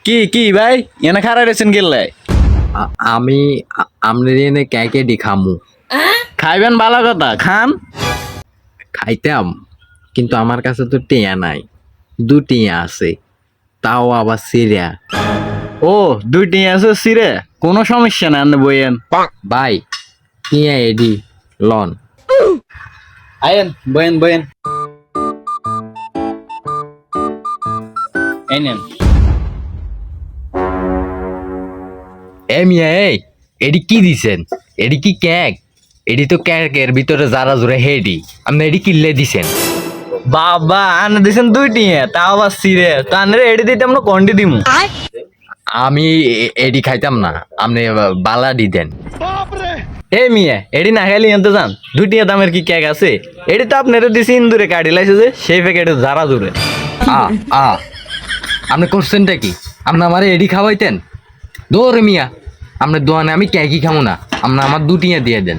কি কি ভাই এনে খারাপ রেছেন গেলে আমি আপনার এনে ক্যাকেডি খামু খাইবেন ভালো কথা খান। খাইতাম, কিন্তু আমার কাছে তো টিয়া নাই, টিয়া আছে, তাও আবার সিরিয়া। ও দুইটি আছে সিরে, কোনো সমস্যা না আপনি বইয়েন। ভাই টিয়া এডি লন। আয়েন বইয়েন বইয়েন, এই নেন। এ মিয়া এই, এডি কি দিছেন? এডি কি ক্যাক? এডি তো ক্যাকের ভিতরে যারা জোরে হেডি, আপনি এডি কিনলে দিছেন। বাবা আনে দিছেন দুইটি, তাও আবার সিরে, তো আনরে এডি দিতে আমরা কন্ডি দিমু। আমি এডি খাইতাম না, আপনি বালাডি দেন। এ মিয়া এডি না খাইলে এনতে যান, দুইটি দামের কি কেক আছে? এডি তো আপনারা দিছি ইন্দুরে কাটি লাইছে যে সেই প্যাকেটে যারা জুড়ে। আ আ আপনি করছেনটা কি? আপনি আমার এডি খাওয়াইতেন? দৌড় মিয়া, আপনার দোয়ানে আমি ক্যাকই খামো না, আপনি আমার টিয়া দিয়ে দেন।